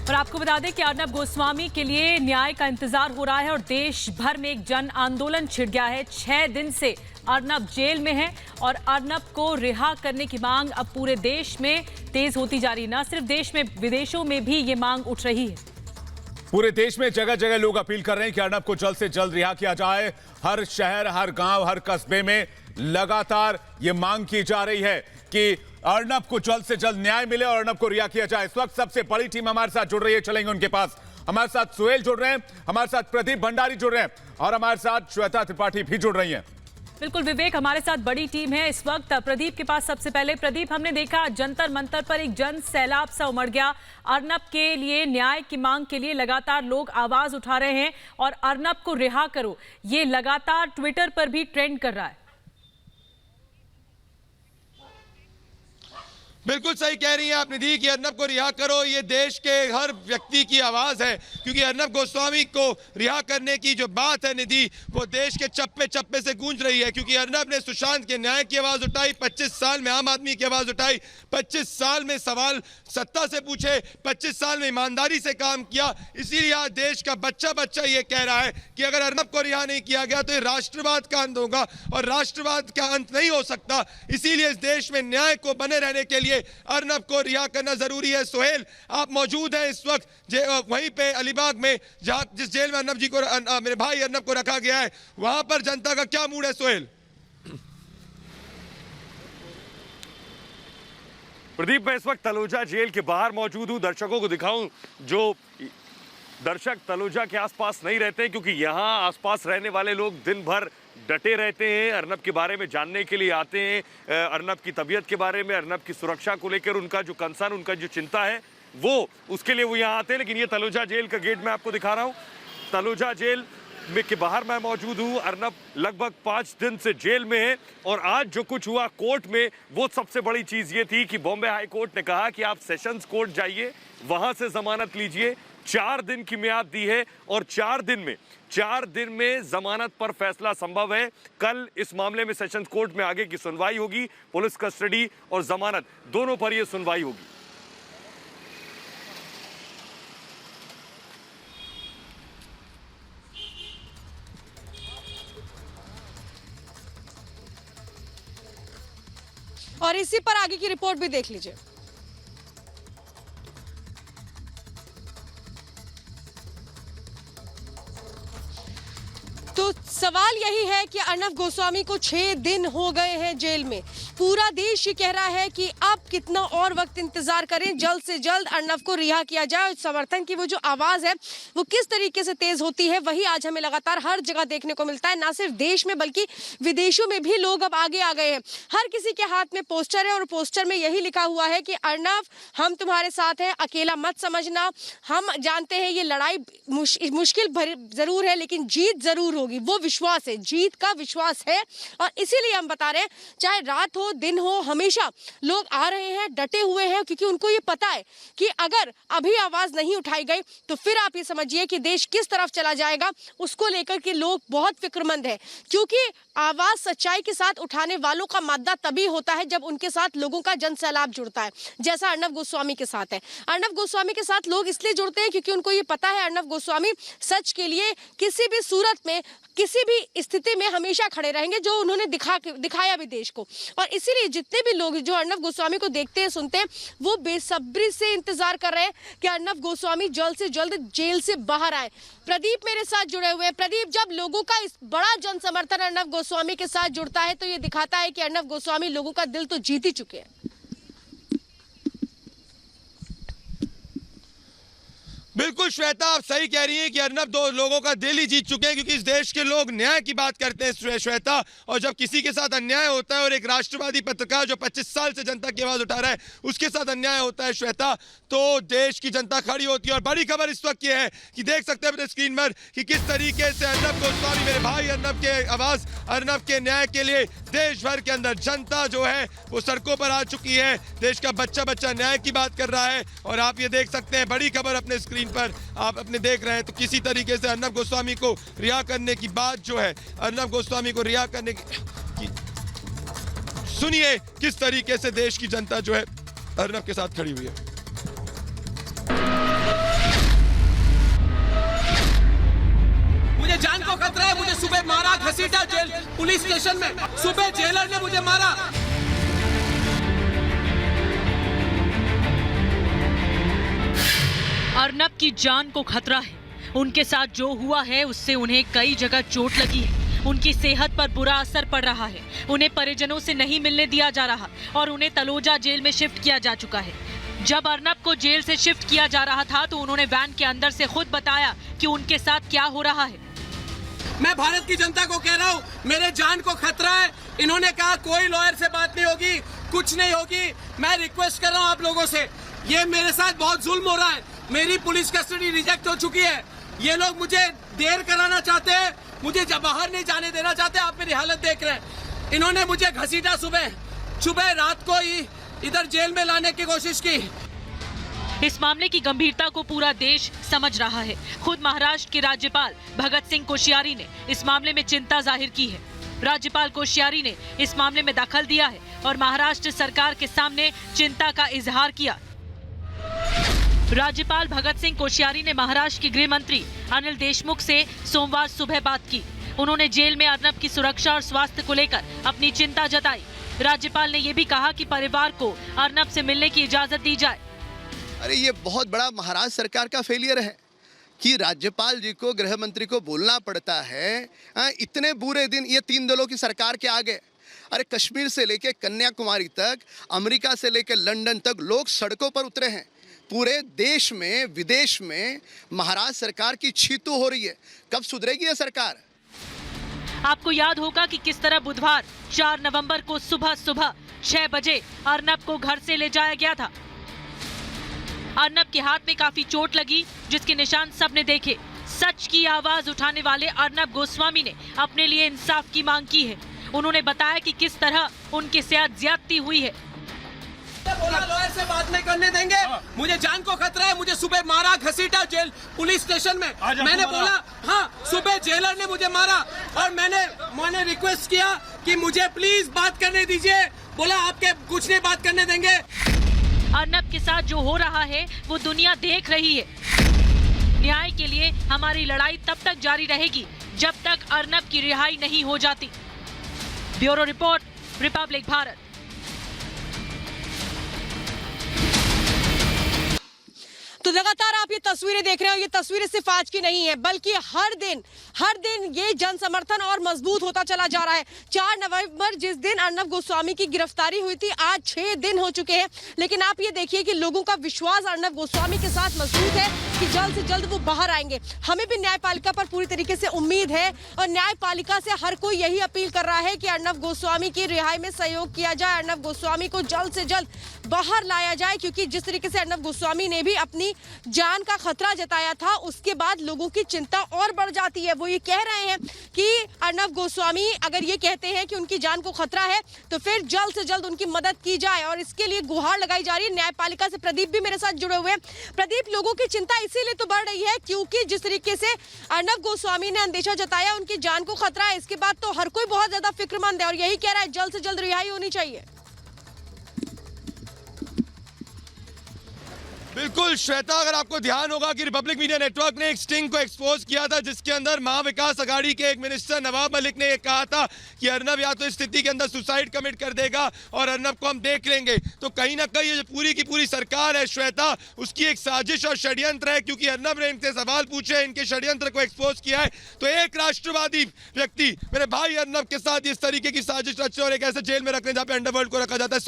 और आपको बता दें कि अर्नब गोस्वामी के लिए न्याय का इंतजार हो रहा है और देश भर में एक जन आंदोलन छिड़ गया है। 6 दिन से अर्नब जेल में है और अर्नब को रिहा करने की मांग अब पूरे देश में तेज होती जा रही है। न सिर्फ देश में, विदेशों में भी ये मांग उठ रही है। पूरे देश में जगह जगह लोग अपील कर रहे हैं कि अर्नब को जल्द से जल्द रिहा किया जाए। हर शहर, हर गांव, हर कस्बे में लगातार ये मांग की जा रही है कि अर्नब को जल्द से जल्द न्याय मिले और अर्नब को रिहा किया जाए। इस वक्त सबसे बड़ी टीम हमारे साथ जुड़ रही है, चलेंगे उनके पास। हमारे साथ सुहेल जुड़ रहे हैं, हमारे साथ प्रदीप भंडारी जुड़ रहे हैं और हमारे साथ श्वेता त्रिपाठी भी जुड़ रही हैं। बिल्कुल विवेक, हमारे साथ बड़ी टीम है इस वक्त। प्रदीप के पास सबसे पहले। प्रदीप, हमने देखा जंतर मंतर पर एक जन सैलाब सा उमड़ गया। अर्नब के लिए न्याय की मांग के लिए लगातार लोग आवाज उठा रहे हैं और अर्नब को रिहा करो, ये लगातार ट्विटर पर भी ट्रेंड कर रहा है। बिल्कुल सही कह रही हैं आप निधि कि अर्नब को रिहा करो, ये देश के हर व्यक्ति की आवाज है, क्योंकि अर्नब गोस्वामी को रिहा करने की जो बात है निधि, वो देश के चप्पे चप्पे से गूंज रही है। क्योंकि अर्नब ने सुशांत के न्याय की आवाज उठाई, 25 साल में आम आदमी की आवाज उठाई, 25 साल में सवाल सत्ता से पूछे, 25 साल में ईमानदारी से काम किया। इसीलिए आज देश का बच्चा बच्चा ये कह रहा है कि अगर अर्नब को रिहा नहीं किया गया तो ये राष्ट्रवाद का अंत होगा और राष्ट्रवाद का अंत नहीं हो सकता। इसीलिए इस देश में न्याय को बने रहने के लिए अर्नब को रिहा करना जरूरी है। सोहेल, आप मौजूद हैं इस वक्त वहीं पे अलीबाग में, जहां जिस जेल में अर्नब जी को, मेरे भाई अर्नब को रखा गया है, वहां पर जनता का क्या मूड है सोहेल? प्रदीप, मैं इस वक्त तलोजा जेल के बाहर मौजूद हूं। दर्शकों को दिखाऊं, जो दर्शक तलोजा के आसपास नहीं रहते, क्योंकि यहां आसपास रहने वाले लोग दिन भर डटे रहते हैं, अर्नब के बारे में जानने के लिए आते हैं, अर्नब की तबीयत के बारे में, अर्नब की सुरक्षा को लेकर उनका जो कंसर्न, उनका जो चिंता है, वो उसके लिए वो यहाँ आते हैं। लेकिन ये तलोजा जेल का गेट मैं आपको दिखा रहा हूँ। तलोजा जेल में के बाहर मैं मौजूद हूँ। अर्नब लगभग 5 दिन से जेल में है और आज जो कुछ हुआ कोर्ट में, वो सबसे बड़ी चीज़ ये थी कि बॉम्बे हाई कोर्ट ने कहा कि आप सेशंस कोर्ट जाइए, वहाँ से जमानत लीजिए। 4 दिन की मियाद दी है और 4 दिन में जमानत पर फैसला संभव है। कल इस मामले में सेशंस कोर्ट में आगे की सुनवाई होगी। पुलिस कस्टडी और जमानत दोनों पर यह सुनवाई होगी। और इसी पर आगे की रिपोर्ट भी देख लीजिए। तो सवाल यही है कि अर्नब गोस्वामी को 6 दिन हो गए हैं जेल में। पूरा देश ये कह रहा है कि अब कितना और वक्त इंतजार करें, जल्द से जल्द अर्नब को रिहा किया जाए। समर्थन की वो जो आवाज है वो किस तरीके से तेज होती है, वही आज हमें लगातार हर जगह देखने को मिलता है। ना सिर्फ देश में बल्कि विदेशों में भी लोग अब आगे आ गए हैं। हर किसी के हाथ में पोस्टर है और पोस्टर में यही लिखा हुआ है कि अर्नब, हम तुम्हारे साथ हैं, अकेला मत समझना। हम जानते हैं ये लड़ाई मुश्किल जरूर है, लेकिन जीत जरूर होगी। वो विश्वास है, जीत का विश्वास है। और इसीलिए हम बता रहे हैं, चाहे रात हो दिन हो, हमेशा लोग आ रहे हैं, डटे हुए हैं, क्योंकि उनको ये पता है कि अगर अभी आवाज नहीं उठाई गई तो फिर आप ये समझिए कि देश किस तरफ चला जाएगा। उसको लेकर के लोग बहुत फिक्रमंद है, क्योंकि आवाज सच्चाई के साथ उठाने वालों का मादा तभी होता है जब उनके साथ लोगों का जन सैलाब जुड़ता है, जैसा अर्नब गोस्वामी के साथ है। अर्नब गोस्वामी के साथ लोग इसलिए जुड़ते हैं क्योंकि उनको ये पता है अर्नब गोस्वामी सच के लिए किसी भी सूरत में, किसी भी स्थिति में हमेशा खड़े रहेंगे, जो उन्होंने दिखाया भी देश को। और इसीलिए जितने भी लोग जो अर्नब गोस्वामी को देखते हैं, सुनते हैं, वो बेसब्री से इंतजार कर रहे हैं कि अर्नब गोस्वामी जल्द से जल्द जेल से बाहर आए। प्रदीप मेरे साथ जुड़े हुए हैं। प्रदीप, जब लोगों का इस बड़ा जन समर्थन अर्नब गोस्वामी के साथ जुड़ता है तो ये दिखाता है कि अर्नब गोस्वामी लोगों का दिल तो जीत ही चुके हैं। बिल्कुल श्वेता, आप सही कह रही हैं कि अर्नब 2 लोगों का दिल ही जीत चुके हैं, क्योंकि इस देश के लोग न्याय की बात करते हैं श्वेता। और जब किसी के साथ अन्याय होता है और एक राष्ट्रवादी पत्रकार जो 25 साल से जनता की आवाज उठा रहा है, उसके साथ अन्याय होता है श्वेता, तो देश की जनता खड़ी होती है। और बड़ी खबर इस वक्त ये है कि देख सकते हैं अपने स्क्रीन पर कि किस तरीके से अर्नब गोस्वामी, मेरे भाई अर्नब के आवाज, अर्नब के न्याय के लिए देश भर के अंदर जनता जो है वो सड़कों पर आ चुकी है। देश का बच्चा बच्चा न्याय की बात कर रहा है। और आप ये देख सकते हैं, बड़ी खबर अपने स्क्रीन पर आप अपने देख रहे हैं। तो किसी तरीके से अर्नब गोस्वामी को रिहा करने की बात जो है, अर्नब गोस्वामी को रिहा करने की सुनिए किस तरीके से देश की जनता जो है अर्नब के साथ खड़ी हुई है। मुझे जान को खतरा है, मुझे सुबह मारा, घसीटा जेल पुलिस स्टेशन में, सुबह जेलर ने मुझे मारा। अर्नब की जान को खतरा है। उनके साथ जो हुआ है उससे उन्हें कई जगह चोट लगी है। उनकी सेहत पर बुरा असर पड़ रहा है। उन्हें परिजनों से नहीं मिलने दिया जा रहा और उन्हें तलोजा जेल में शिफ्ट किया जा चुका है। जब अर्नब को जेल से शिफ्ट किया जा रहा था तो उन्होंने वैन के अंदर से खुद बताया कि उनके साथ क्या हो रहा है। मैं भारत की जनता को कह रहा हूँ, मेरे जान को खतरा है। इन्होंने कहा कोई लॉयर से बात नहीं होगी, कुछ नहीं होगी। मैं रिक्वेस्ट कर रहा हूँ आप लोगों से, ये मेरे साथ बहुत जुल्म हो रहा है। मेरी पुलिस कस्टडी रिजेक्ट हो चुकी है। ये लोग मुझे देर कराना चाहते हैं, मुझे बाहर नहीं जाने देना चाहते। आप मेरी हालत देख रहे हैं। इन्होंने मुझे घसीटा, सुबह रात को ही इधर जेल में लाने की कोशिश की। इस मामले की गंभीरता को पूरा देश समझ रहा है। खुद महाराष्ट्र के राज्यपाल भगत सिंह कोश्यारी ने इस मामले में चिंता जाहिर की है। राज्यपाल कोश्यारी ने इस मामले में दखल दिया है और महाराष्ट्र सरकार के सामने चिंता का इजहार किया। राज्यपाल भगत सिंह कोश्यारी ने महाराष्ट्र के गृह मंत्री अनिल देशमुख से सोमवार सुबह बात की। उन्होंने जेल में अर्नब की सुरक्षा और स्वास्थ्य को लेकर अपनी चिंता जताई। राज्यपाल ने यह भी कहा कि परिवार को अर्नब से मिलने की इजाजत दी जाए। अरे ये बहुत बड़ा महाराष्ट्र सरकार का फेलियर है कि राज्यपाल जी को, गृह मंत्री को बोलना पड़ता है इतने बुरे दिन ये 3 दलों की सरकार के आगे। अरे कश्मीर से लेके कन्याकुमारी तक, अमेरिका से लेके लंदन तक लोग सड़कों पर उतरे हैं। पूरे देश में, विदेश में महाराष्ट्र सरकार की छीतू हो रही है। कब सुधरेगी ये सरकार? आपको याद होगा कि किस तरह बुधवार 4 नवंबर को सुबह 6 बजे अर्नब को घर से ले जाया गया था। अर्नब के हाथ में काफी चोट लगी, जिसके निशान सबने देखे। सच की आवाज उठाने वाले अर्नब गोस्वामी ने अपने लिए इंसाफ की मांग की है। उन्होंने बताया कि किस तरह उनके साथ ज्यादती हुई है। बोला लॉयर से बात नहीं करने देंगे, मुझे जान को खतरा है, मुझे सुबह मारा, घसीटा जेल पुलिस स्टेशन में। मैंने बोला हाँ, सुबह जेलर ने मुझे मारा और मैंने रिक्वेस्ट किया कि मुझे प्लीज बात करने दीजिए। बोला आपके कुछ नहीं बात करने देंगे। अर्नब के साथ जो हो रहा है वो दुनिया देख रही है। न्याय के लिए हमारी लड़ाई तब तक जारी रहेगी जब तक अर्नब की रिहाई नहीं हो जाती। Bureau report, Republic Bharat. तो लगातार आप ये तस्वीरें देख रहे हो। ये तस्वीरें सिर्फ आज की नहीं है, बल्कि हर दिन ये जन समर्थन और मजबूत होता चला जा रहा है। 4 नवंबर जिस दिन अर्नब गोस्वामी की गिरफ्तारी हुई थी, आज 6 दिन हो चुके हैं। लेकिन आप ये देखिए कि लोगों का विश्वास अर्नब गोस्वामी के साथ मजबूत है कि जल्द से जल्द वो बाहर आएंगे। हमें भी न्यायपालिका पर पूरी तरीके से उम्मीद है और न्यायपालिका से हर कोई यही अपील कर रहा है कि अर्नब गोस्वामी की रिहाई में सहयोग किया जाए, अर्नब गोस्वामी को जल्द से जल्द बाहर लाया जाए। क्योंकि जिस तरीके से अर्नब गोस्वामी ने भी अपनी जान का खतरा जताया था, उसके बाद लोगों की चिंता और बढ़ जाती है। वो ये कह रहे हैं कि अर्नब गोस्वामी अगर ये कहते हैं कि उनकी जान को खतरा है तो फिर जल्द से जल्द उनकी मदद की जाए और इसके लिए गुहार लगाई जा रही है। न्यायपालिका से प्रदीप भी मेरे साथ जुड़े हुए हैं। प्रदीप, लोगों की चिंता इसीलिए तो बढ़ रही है क्योंकि जिस तरीके से अर्नब गोस्वामी ने अंदेशा जताया उनकी जान को खतरा है, इसके बाद तो हर कोई बहुत ज्यादा फिक्रमंद है और यही कह रहा है जल्द से जल्द रिहाई होनी चाहिए। बिल्कुल श्वेता, अगर आपको ध्यान होगा कि रिपब्लिक मीडिया नेटवर्क ने एक स्टिंग को एक्सपोज किया था जिसके अंदर महाविकास अघाड़ी के एक मिनिस्टर नवाब मलिक ने कहा था कि अर्नब या तो इस स्थिति के अंदर सुसाइड कमिट कर देगा और अर्नब को हम देख लेंगे। तो कहीं ना कहीं ये पूरी की पूरी सरकार है श्वेता, उसकी एक साजिश और षड्यंत्र है, क्योंकि अर्नब ने इनसे सवाल पूछे, इनके षड्यंत्र को एक्सपोज किया है। तो एक राष्ट्रवादी व्यक्ति मेरे भाई अर्नब के साथ इस तरीके की साजिश रचे और एक ऐसे जेल में रखने जहाँ पे अंडरवर्ल्ड को रखा जाता है।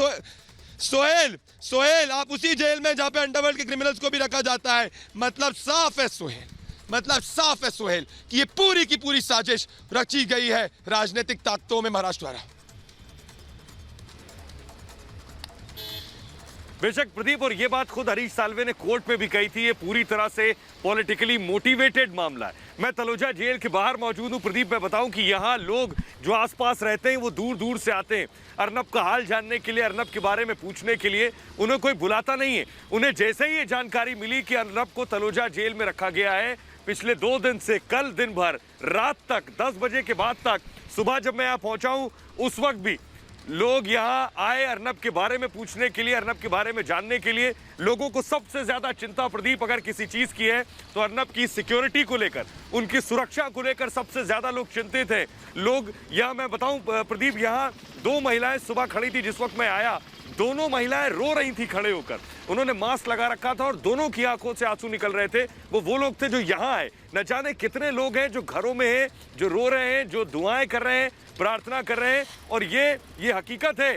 सोहेल, आप उसी जेल में जहां पे अंडरवर्ल्ड के क्रिमिनल्स को भी रखा जाता है। मतलब साफ है सोहेल कि ये पूरी की पूरी साजिश रची गई है राजनीतिक ताकतों में महाराष्ट्र द्वारा। बेशक प्रदीप, और ये बात खुद हरीश साल्वे ने कोर्ट में भी कही थी, ये पूरी तरह से पॉलिटिकली मोटिवेटेड मामला है। मैं तलोजा जेल के बाहर मौजूद हूं प्रदीप। मैं बताऊं कि यहाँ लोग जो आसपास रहते हैं वो दूर दूर से आते हैं अर्नब का हाल जानने के लिए, अर्नब के बारे में पूछने के लिए। उन्हें कोई बुलाता नहीं है। उन्हें जैसे ही ये जानकारी मिली कि अर्नब को तलोजा जेल में रखा गया है, पिछले 2 दिन से कल दिन भर रात तक 10 बजे के बाद तक, सुबह जब मैं यहाँ पहुंचा हूं उस वक्त भी लोग यहाँ आए अर्नब के बारे में पूछने के लिए, अर्नब के बारे में जानने के लिए। लोगों को सबसे ज्यादा चिंता प्रदीप अगर किसी चीज की है तो अर्नब की सिक्योरिटी को लेकर, उनकी सुरक्षा को लेकर सबसे ज्यादा लोग चिंतित हैं। लोग यहाँ मैं बताऊं प्रदीप, यहाँ 2 महिलाएं सुबह खड़ी थी जिस वक्त मैं आया, दोनों महिलाएं रो रही थी खड़े होकर। उन्होंने मास्क लगा रखा था और दोनों की आंखों से आंसू निकल रहे थे। वो लोग थे जो यहाँ आए। न जाने कितने लोग हैं जो घरों में हैं, जो रो रहे हैं, जो दुआएं कर रहे हैं, प्रार्थना कर रहे हैं। और ये हकीकत है।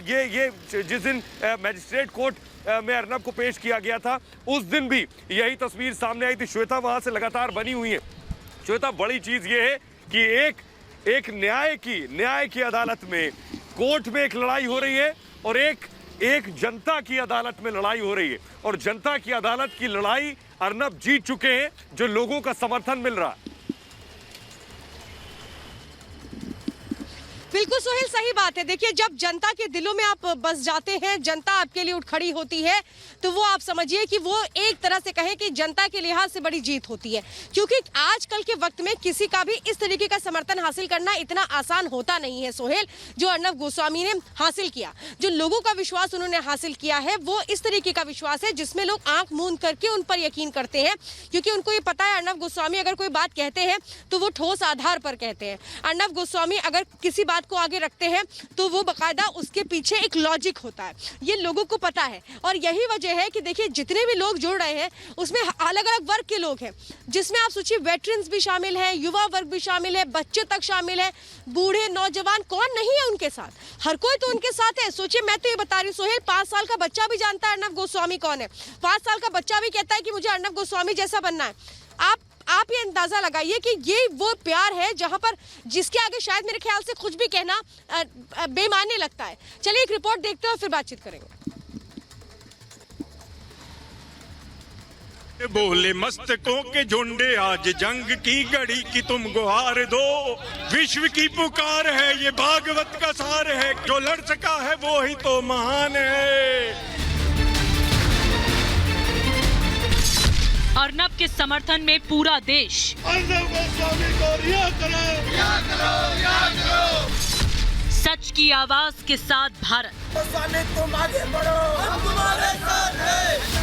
ये जिस दिन मजिस्ट्रेट कोर्ट में अर्नब को पेश किया गया था, उस दिन भी यही तस्वीर सामने आई थी। श्वेता वहां से लगातार बनी हुई है। श्वेता, बड़ी चीज ये है कि एक न्याय की अदालत में, कोर्ट में एक लड़ाई हो रही है और एक जनता की अदालत में लड़ाई हो रही है। और जनता की अदालत की लड़ाई अर्नब जीत चुके हैं, जो लोगों का समर्थन मिल रहा है। बिल्कुल सोहेल, सही बात है। देखिए, जब जनता के दिलों में आप बस जाते हैं, जनता आपके लिए उठ खड़ी होती है, तो वो आप समझिए कि वो एक तरह से कहें कि जनता के लिहाज से बड़ी जीत होती है। क्योंकि आजकल के वक्त में किसी का भी इस तरीके का समर्थन हासिल करना इतना आसान होता नहीं है सोहेल, जो अर्नब गोस्वामी ने हासिल किया। जो लोगों का विश्वास उन्होंने हासिल किया है, वो इस तरीके का विश्वास है जिसमें लोग आंख मूंद करके उन पर यकीन करते हैं। क्योंकि उनको ये पता है, अर्नब गोस्वामी अगर कोई बात कहते हैं तो वो ठोस आधार पर कहते हैं। अर्नब गोस्वामी अगर किसी बात को आगे रखते हैं तो वो बकायदा उसके पीछे एक लॉजिक होता है। ये लोगों को पता है। और यही वजह है कि देखिए, जितने भी लोग जुड़ रहे हैं उसमें अलग अलग वर्ग के लोग हैं, जिसमें आप सोचिए वेटरन्स भी शामिल हैं, युवा वर्ग भी शामिल है, बच्चे तक शामिल है, बूढ़े नौजवान, कौन नहीं है उनके साथ? हर कोई तो उनके साथ है। सोचिए, मैं तो ये बता रही हूँ सोहेल, 5 साल का बच्चा भी जानता है अर्नब गोस्वामी कौन है। 5 साल का बच्चा भी कहता है कि मुझे अर्नब गोस्वामी जैसा बनना है। आप ये अंदाजा लगाइए कि ये वो प्यार है जहां पर जिसके आगे शायद मेरे ख्याल से कुछ भी कहना बेमानी लगता है। चलिए एक रिपोर्ट देखते हैं और फिर बातचीत करेंगे। बोले मस्तकों के झुंडे, आज जंग की घड़ी की तुम गुहार दो। विश्व की पुकार है, ये भागवत का सार है, जो लड़ सका है वो ही तो महान है। अर्नब के समर्थन में पूरा देश। अर्नब गोस्वामी को रिहा करो, रिहा करो, रिहा करो। सच की आवाज के साथ भारत। गोस्वामी तुम आगे बढ़ो, हम तुम्हारे साथ हैं।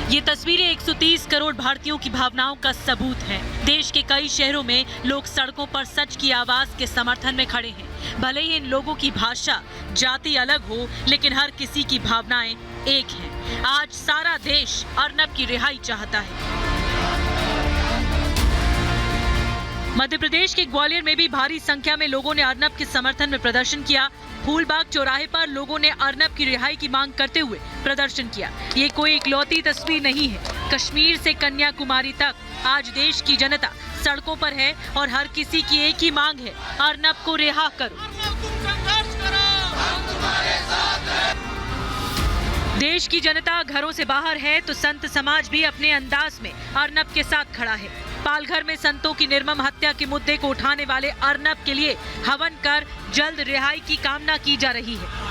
ये तस्वीरें 130 करोड़ भारतीयों की भावनाओं का सबूत है। देश के कई शहरों में लोग सड़कों पर सच की आवाज के समर्थन में खड़े हैं। भले ही इन लोगों की भाषा, जाति अलग हो, लेकिन हर किसी की भावनाएं एक हैं। आज सारा देश अर्नब की रिहाई चाहता है। मध्य प्रदेश के ग्वालियर में भी भारी संख्या में लोगों ने अर्नब के समर्थन में प्रदर्शन किया। फूलबाग चौराहे पर लोगों ने अर्नब की रिहाई की मांग करते हुए प्रदर्शन किया। ये कोई इकलौती तस्वीर नहीं है। कश्मीर से कन्याकुमारी तक आज देश की जनता सड़कों पर है और हर किसी की एक ही मांग है, अर्नब को रिहा करो। देश की जनता घरों से बाहर है तो संत समाज भी अपने अंदाज में अर्नब के साथ खड़ा है। पालघर में संतों की निर्मम हत्या के मुद्दे को उठाने वाले अर्नब के लिए हवन कर जल्द रिहाई की कामना की जा रही है।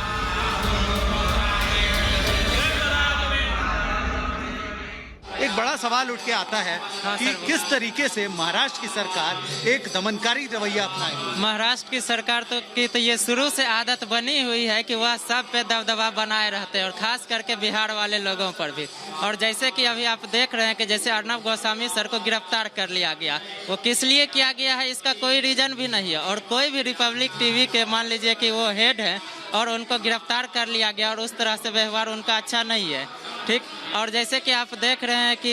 एक बड़ा सवाल उठ के आता है कि किस तरीके से महाराष्ट्र की सरकार एक दमनकारी रवैया अपनाएगी। महाराष्ट्र की सरकार की ये शुरू से आदत बनी हुई है कि वह सब पे दबदबा बनाए रहते हैं, और खास करके बिहार वाले लोगों पर भी। और जैसे कि अभी आप देख रहे हैं कि जैसे अर्नब गोस्वामी सर को गिरफ्तार कर लिया गया, वो किस लिए किया गया है इसका कोई रीजन भी नहीं है। और कोई भी रिपब्लिक टीवी के मान लीजिए कि वो हेड है और उनको गिरफ्तार कर लिया गया और उस तरह से व्यवहार उनका अच्छा नहीं है, ठीक। और जैसे कि आप देख रहे हैं कि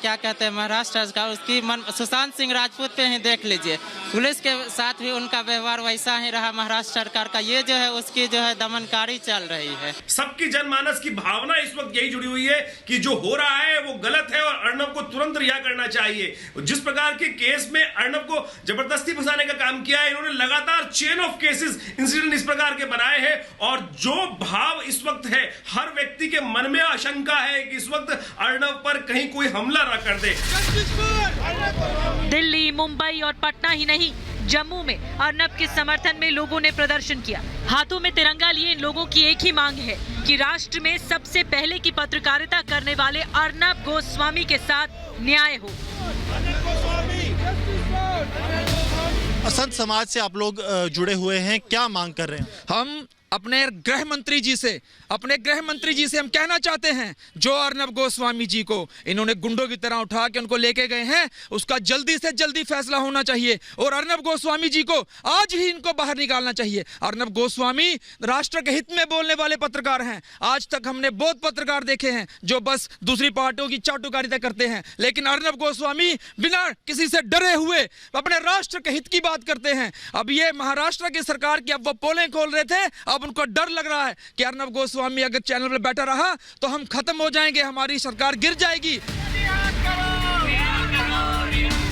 क्या कहते हैं महाराष्ट्र का उसकी सुशांत सिंह राजपूत पे ही देख लीजिए, पुलिस के साथ भी उनका व्यवहार वैसा ही रहा महाराष्ट्र सरकार का। ये जो है उसकी जो है दमनकारी चल रही है। सबकी जनमानस की भावना इस वक्त यही जुड़ी हुई है कि जो हो रहा है वो गलत है और अर्नब को तुरंत रिहा करना चाहिए। जिस प्रकार के केस में अर्नब को जबरदस्ती फंसाने का काम किया है, इन्होंने लगातार चेन ऑफ केसेस इंसिडेंट इस प्रकार के बनाए हैं। और जो भाव इस वक्त है, हर व्यक्ति के मन में आशंका है कि इस वक्त अर्नब पर कहीं कोई हमला ना कर दे। दिल्ली, मुंबई और पटना ही नहीं, जम्मू में अर्नब के समर्थन में लोगों ने प्रदर्शन किया। हाथों में तिरंगा लिए इन लोगों की एक ही मांग है कि राष्ट्र में सबसे पहले की पत्रकारिता करने वाले अर्नब गोस्वामी के साथ न्याय हो। संत समाज से आप लोग जुड़े हुए हैं, क्या मांग कर रहे हैं? हम अपने गृह मंत्री जी से हम कहना चाहते हैं, जो अर्नब गोस्वामी जी को इन्होंने गुंडों की तरह उठा के उनको लेके गए हैं, उसका जल्दी से जल्दी फैसला होना चाहिए और अर्नब गोस्वामी जी को आज ही इनको बाहर निकालना चाहिए। अर्नब गोस्वामी राष्ट्र के हित में बोलने वाले पत्रकार हैं। आज तक हमने बहुत पत्रकार देखे हैं जो बस दूसरी पार्टियों की चाटुकारिता करते हैं, लेकिन अर्नब गोस्वामी बिना किसी से डरे हुए अपने राष्ट्र के हित की बात करते हैं। अब ये महाराष्ट्र की सरकार की अब वो पोलें खोल रहे थे, अब उनको डर लग रहा है कि अर्नब गोस्वामी अगर चैनल पर बैठा रहा तो हम खत्म हो जाएंगे, हमारी सरकार गिर जाएगी।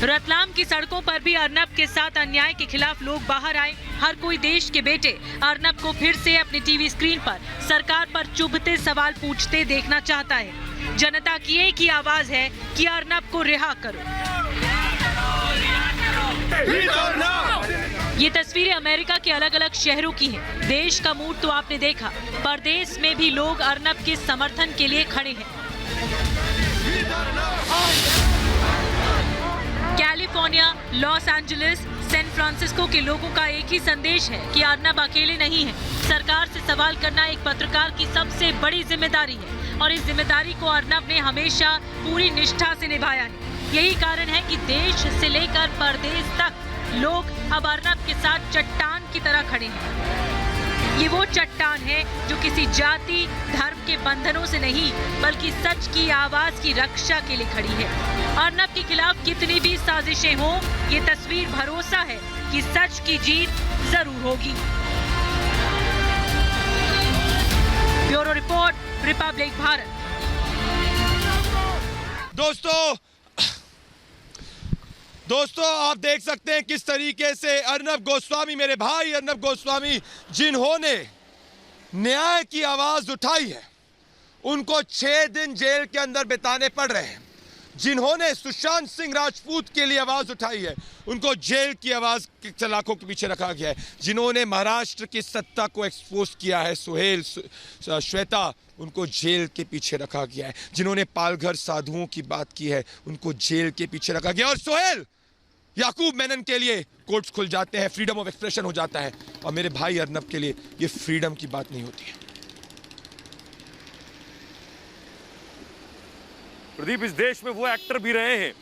रतलाम की सड़कों पर भी अर्नब के साथ अन्याय के खिलाफ लोग बाहर आए। हर कोई देश के बेटे अर्नब को फिर से अपने टीवी स्क्रीन पर सरकार पर चुभते सवाल पूछते देखना चाहता है। जनता की एक ही आवाज है कि अर्नब को रिहा करो। ये तस्वीरें अमेरिका के अलग अलग शहरों की हैं। देश का मूड तो आपने देखा, परदेश में भी लोग अर्नब के समर्थन के लिए खड़े हैं। California, Los Angeles, San Francisco के लोगों का एक ही संदेश है कि अर्नब अकेले नहीं है। सरकार से सवाल करना एक पत्रकार की सबसे बड़ी जिम्मेदारी है और इस जिम्मेदारी को अर्नब ने हमेशा पूरी निष्ठा से निभाया है। यही कारण है कि देश से लेकर परदेश तक लोग अब अर्नब के साथ चट्टान की तरह खड़े हैं। ये वो चट्टान है जो किसी जाति धर्म के बंधनों से नहीं बल्कि सच की आवाज की रक्षा के लिए खड़ी है। अर्नब के खिलाफ कितनी भी साजिशें हों, ये तस्वीर भरोसा है कि सच की जीत जरूर होगी। Bureau report, Republic Bharat. दोस्तों आप देख सकते हैं किस तरीके से अर्नब गोस्वामी, मेरे भाई अर्नब गोस्वामी, जिन्होंने न्याय की आवाज उठाई है, उनको 6 दिन जेल के अंदर बिताने पड़ रहे हैं। जिन्होंने सुशांत सिंह राजपूत के लिए आवाज उठाई है, उनको जेल की आवाज के सलाखों के पीछे रखा गया है। जिन्होंने महाराष्ट्र की सत्ता को एक्सपोज किया है, सुहेल, श्वेता, उनको जेल के पीछे रखा गया है। जिन्होंने पालघर साधुओं की बात की है, उनको जेल के पीछे रखा गया। और सुहेल याकूब मेनन के लिए कोर्ट्स खुल जाते हैं, फ्रीडम ऑफ एक्सप्रेशन हो जाता है। और मेरे भाई अर्नब के लिए ये फ्रीडम की बात नहीं होती है। प्रदीप, इस देश में वो एक्टर भी रहे हैं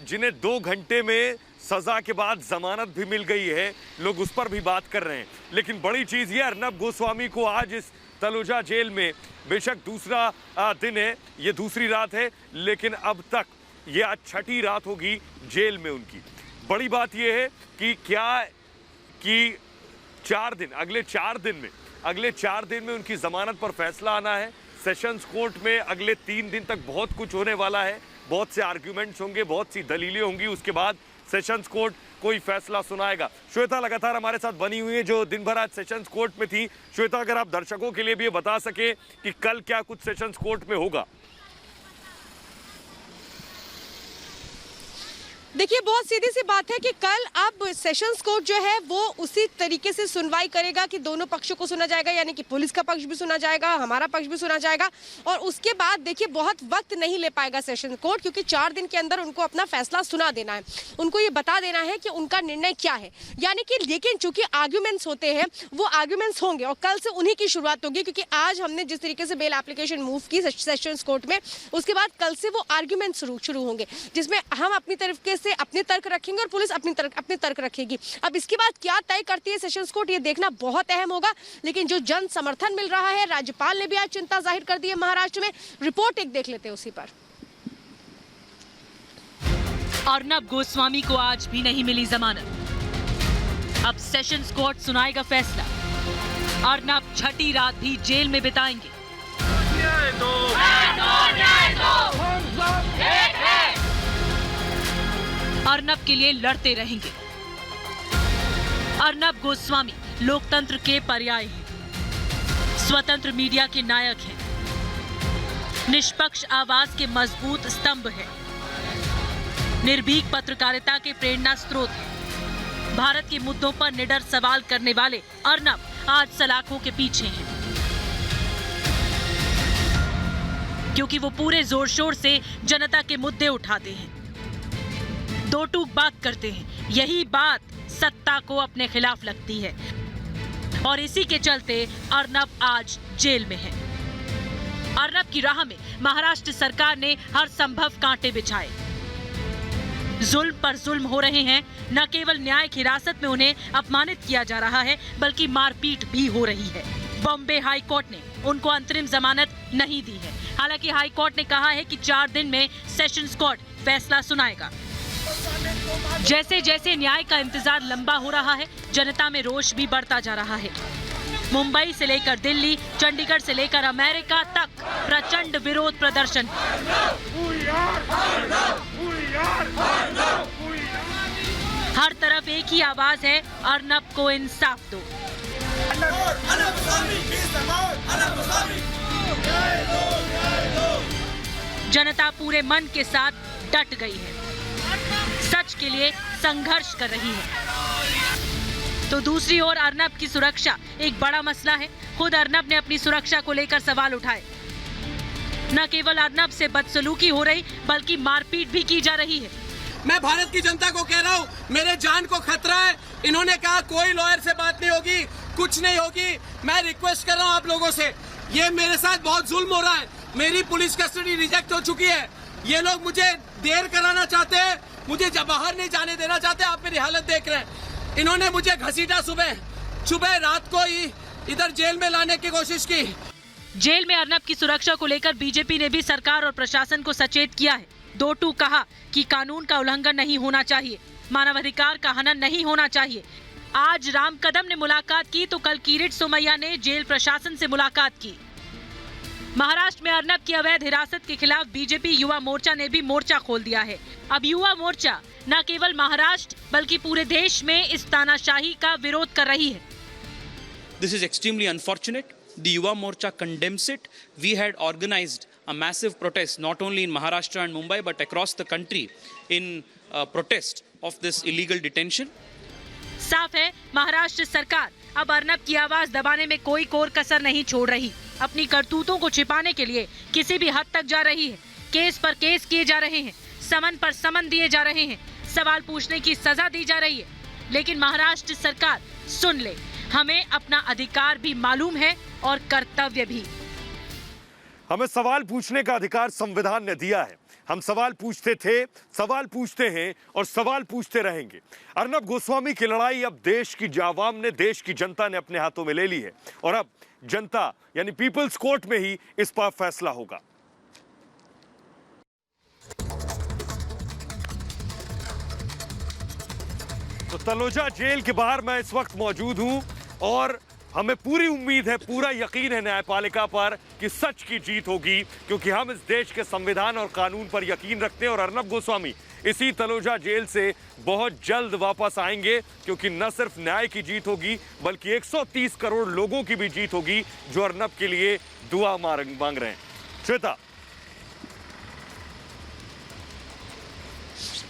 जिन्हें 2 घंटे में सजा के बाद जमानत भी मिल गई है, लोग उस पर भी बात कर रहे हैं। लेकिन बड़ी चीज ये, अर्नब गोस्वामी को आज इस तलुजा जेल में, बेशक दूसरा दिन है, ये दूसरी रात है, लेकिन अब तक ये आज 6ठी रात होगी जेल में उनकी। बड़ी बात ये है कि अगले 4 दिन में उनकी जमानत पर फैसला आना है। सेशंस कोर्ट में अगले 3 दिन तक बहुत कुछ होने वाला है, बहुत से आर्ग्यूमेंट्स होंगे, बहुत सी दलीलें होंगी। उसके बाद सेशंस कोर्ट कोई फैसला सुनाएगा। श्वेता लगातार हमारे साथ बनी हुई है, जो दिन भर आज सेशंस कोर्ट में थी। श्वेता, अगर आप दर्शकों के लिए भी ये बता सके कि कल क्या कुछ सेशंस कोर्ट में होगा। देखिए, बहुत सीधी सी बात है कि कल अब सेशंस कोर्ट जो है वो उसी तरीके से सुनवाई करेगा कि दोनों पक्षों को सुना जाएगा, यानी कि पुलिस का पक्ष भी सुना जाएगा, हमारा पक्ष भी सुना जाएगा। और उसके बाद देखिए बहुत वक्त नहीं ले पाएगा सेशन कोर्ट, क्योंकि 4 दिन के अंदर उनको अपना फैसला सुना देना है, उनको ये बता देना है कि उनका निर्णय क्या है। यानी कि लेकिन चूंकि आर्ग्यूमेंट्स होते हैं, वो आर्ग्यूमेंट्स होंगे और कल से उन्हीं की शुरुआत होगी। क्योंकि आज हमने जिस तरीके से बेल एप्लीकेशन मूव की सेशंस कोर्ट में, उसके बाद कल से वो आर्ग्यूमेंट शुरू होंगे, जिसमें हम अपनी तरफ से अपने तर्क रखेंगे और पुलिस अपनी तर्क रखेगी। अब इसके बाद क्या तय करती है सेशंस कोर्ट, ये देखना बहुत अहम होगा। लेकिन जो जन समर्थन मिल रहा है, राज्यपाल ने भी आज चिंता जाहिर कर दी है महाराष्ट्र में। रिपोर्ट एक देख लेते हैं उसी पर। अर्नब गोस्वामी को आज भी नहीं मिली जमानत। अब सेशंस कोर्ट सुनाएगा फैसला। अर्नब 6ठी रात भी जेल में बिताएंगे। अर्नब के लिए लड़ते रहेंगे। अर्नब गोस्वामी लोकतंत्र के पर्याय हैं, स्वतंत्र मीडिया के नायक हैं, निष्पक्ष आवाज के मजबूत स्तंभ हैं, निर्भीक पत्रकारिता के प्रेरणा स्रोत हैं। भारत के मुद्दों पर निडर सवाल करने वाले अर्नब आज सलाखों के पीछे हैं, क्योंकि वो पूरे जोर शोर से जनता के मुद्दे उठाते हैं, दो टूक बात करते हैं। यही बात सत्ता को अपने खिलाफ लगती है और इसी के चलते अर्नब आज जेल में है। अर्नब की राह में महाराष्ट्र सरकार ने हर संभव कांटे बिछाए। जुल्म पर जुल्म हो रहे हैं। न केवल न्यायिक हिरासत में उन्हें अपमानित किया जा रहा है बल्कि मारपीट भी हो रही है। बॉम्बे हाई कोर्ट ने उनको अंतरिम जमानत नहीं दी है। हालांकि हाई कोर्ट ने कहा है कि 4 दिन में सेशंस कोर्ट फैसला सुनाएगा। जैसे जैसे न्याय का इंतजार लंबा हो रहा है, जनता में रोष भी बढ़ता जा रहा है। मुंबई से लेकर दिल्ली, चंडीगढ़ से लेकर अमेरिका तक प्रचंड विरोध प्रदर्शन। हर तरफ एक ही आवाज है, अर्नब को इंसाफ दो। जनता पूरे मन के साथ डट गई है, सच के लिए संघर्ष कर रही है। तो दूसरी ओर अर्नब की सुरक्षा एक बड़ा मसला है। खुद अर्नब ने अपनी सुरक्षा को लेकर सवाल उठाए। न केवल अर्नब से बदसलूकी हो रही बल्कि मारपीट भी की जा रही है। मैं भारत की जनता को कह रहा हूँ, मेरे जान को खतरा है। इन्होंने कहा कोई लॉयर से बात नहीं होगी, कुछ नहीं होगी। मैं रिक्वेस्ट कर रहा हूँ आप लोगों से, ये मेरे साथ बहुत जुल्म हो रहा है। मेरी पुलिस कस्टडी रिजेक्ट हो चुकी है। ये लोग मुझे देर कराना चाहते हैं, मुझे बाहर नहीं जाने देना चाहते। आप मेरी हालत देख रहे हैं। इन्होंने मुझे घसीटा, सुबह रात को ही इधर जेल में लाने की कोशिश की। जेल में अर्नब की सुरक्षा को लेकर बीजेपी ने भी सरकार और प्रशासन को सचेत किया है। 2 कहा कि कानून का उल्लंघन नहीं होना चाहिए, मानवाधिकार का हनन नहीं होना चाहिए। आज राम कदम ने मुलाकात की तो कल किरीट सोमैया ने जेल प्रशासन से मुलाकात की। महाराष्ट्र में अर्नब की अवैध हिरासत के खिलाफ बीजेपी युवा मोर्चा ने भी मोर्चा खोल दिया है। अब युवा मोर्चा न केवल महाराष्ट्र बल्कि पूरे देश में इस तानाशाही का विरोध कर रही है। This is extremely unfortunate. The Yuva Morcha condemns it. We had organized a massive protest not only in Maharashtra and Mumbai but across the country in protest of this illegal detention. साफ है, महाराष्ट्र सरकार अब अर्नब की आवाज दबाने में कोई core कसर नहीं छोड़ रही। अपनी करतूतों को छिपाने के लिए किसी भी हद तक जा रही है। केस पर केस किए जा रहे हैं, समन पर समन दिए जा रहे हैं, सवाल पूछने की सजा दी जा रही है। लेकिन महाराष्ट्र सरकार सुन ले, हमें अपना अधिकार भी मालूम है और कर्तव्य भी। हमें सवाल पूछने का अधिकार संविधान ने दिया है। हम सवाल पूछते थे, सवाल पूछते हैं और सवाल पूछते रहेंगे। अर्नब गोस्वामी की लड़ाई अब देश की आवाम ने, देश की जनता ने अपने हाथों में ले ली है और अब जनता यानी पीपल्स कोर्ट में ही इस पर फैसला होगा। तो तलोजा जेल के बाहर मैं इस वक्त मौजूद हूं और हमें पूरी उम्मीद है, पूरा यकीन है न्यायपालिका पर कि सच की जीत होगी, क्योंकि हम इस देश के संविधान और कानून पर यकीन रखते हैं और अर्नब गोस्वामी इसी तलोजा जेल से बहुत जल्द वापस आएंगे, क्योंकि न सिर्फ न्याय की जीत होगी बल्कि 130 करोड़ लोगों की भी जीत होगी जो अर्नब के लिए दुआ मांग रहे हैं। श्वेता।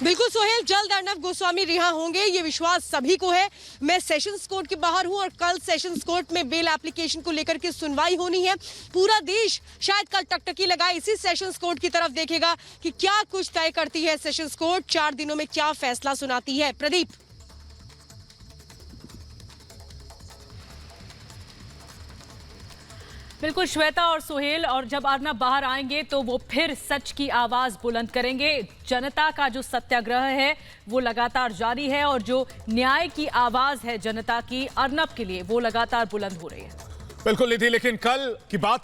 बिल्कुल सोहेल, जल्द अर्नब गोस्वामी रिहा होंगे, ये विश्वास सभी को है। मैं सेशंस कोर्ट के बाहर हूं और कल सेशंस कोर्ट में बेल एप्लीकेशन को लेकर के सुनवाई होनी है। पूरा देश शायद कल टकटकी लगाए इसी सेशंस कोर्ट की तरफ देखेगा कि क्या कुछ तय करती है सेशंस कोर्ट, 4 दिनों में क्या फैसला सुनाती है। प्रदीप। बिल्कुल श्वेता और सुहेल, और जब अर्नब बाहर आएंगे तो वो फिर सच की आवाज बुलंद करेंगे। जनता का जो सत्याग्रह है वो लगातार जारी है और जो न्याय की आवाज है जनता की अर्नब के लिए वो लगातार बुलंद हो रही है। बिल्कुल निधि, लेकिन कल की बात